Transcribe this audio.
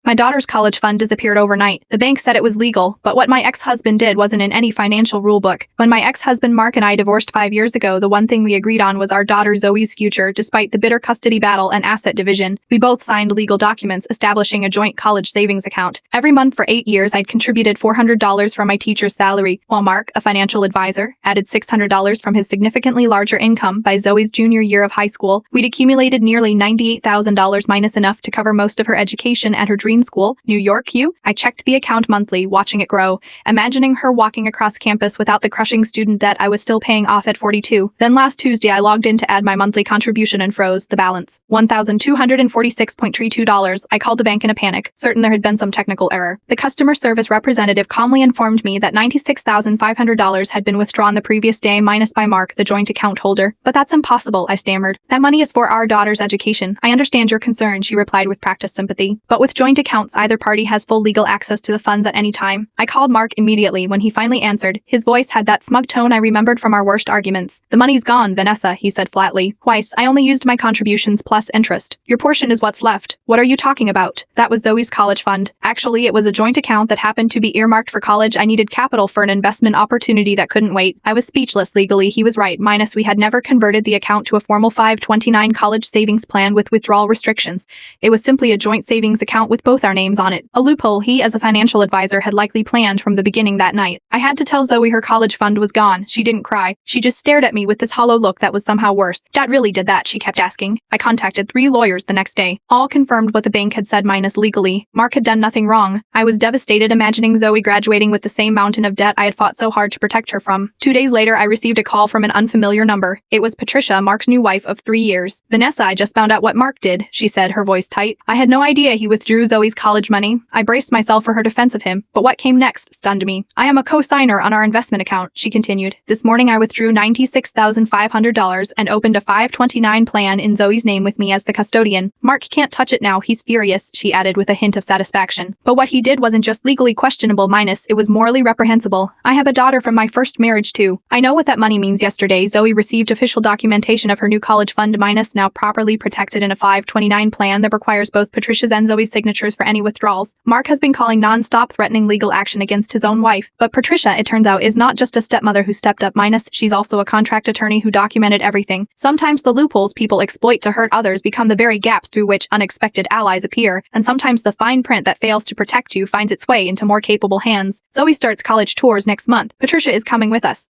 My daughter's college fund disappeared overnight. The bank said it was legal, but what my ex-husband did wasn't in any financial rulebook. When my ex-husband Mark and I divorced 5 years ago, the one thing we agreed on was our daughter Zoe's future. Despite the bitter custody battle and asset division, we both signed legal documents establishing a joint college savings account. Every month for 8 years, I'd contributed $400 from my teacher's salary, while Mark, a financial advisor, added $600 from his significantly larger income. By Zoe's junior year of high school, we'd accumulated nearly $98,000 minus enough to cover most of her education at her dream school, New York U. I checked the account monthly, watching it grow, imagining her walking across campus without the crushing student debt I was still paying off at 42. Then last Tuesday, I logged in to add my monthly contribution and froze the balance. $1,246.32. I called the bank in a panic, certain there had been some technical error. The customer service representative calmly informed me that $96,500 had been withdrawn the previous day minus by Mark, the joint account holder. But that's impossible, I stammered. That money is for our daughter's education. I understand your concern, she replied with practiced sympathy. But with joint accounts, either party has full legal access to the funds at any time. I called Mark immediately. When he finally answered, his voice had that smug tone I remembered from our worst arguments. "The money's gone, Vanessa," he said flatly. "Twice. I only used my contributions plus interest. Your portion is what's left." "What are you talking about?" "That was Zoe's college fund. Actually, it was a joint account that happened to be earmarked for college. I needed capital for an investment opportunity that couldn't wait." I was speechless. Legally, he was right, minus we had never converted the account to a formal 529 college savings plan with withdrawal restrictions. It was simply a joint savings account with both our names on it. A loophole he, as a financial advisor, had likely planned from the beginning that night. I had to tell Zoe her college fund was gone. She didn't cry. She just stared at me with this hollow look that was somehow worse. "Dad really did that?" she kept asking. I contacted 3 lawyers the next day. All confirmed what the bank had said minus legally. Mark had done nothing wrong. I was devastated imagining Zoe graduating with the same mountain of debt I had fought so hard to protect her from. 2 days later, I received a call from an unfamiliar number. It was Patricia, Mark's new wife of 3 years. "Vanessa, I just found out what Mark did," she said, her voice tight. "I had no idea he withdrew Zoe's college money." I braced myself for her defense of him, but what came next stunned me. "I am a co-signer on our investment account," she continued. "This morning I withdrew $96,500 and opened a 529 plan in Zoe's name with me as the custodian. Mark can't touch it now, he's furious," she added with a hint of satisfaction. "But what he did wasn't just legally questionable minus, it was morally reprehensible. I have a daughter from my first marriage too. I know what that money means." Yesterday, Zoe received official documentation of her new college fund minus now properly protected in a 529 plan that requires both Patricia's and Zoe's signatures for any withdrawals. Mark has been calling non-stop, threatening legal action against his own wife. But Patricia, it turns out, is not just a stepmother who stepped up minus, she's also a contract attorney who documented everything. Sometimes the loopholes people exploit to hurt others become the very gaps through which unexpected allies appear, and sometimes the fine print that fails to protect you finds its way into more capable hands. Zoe starts college tours next month. Patricia is coming with us.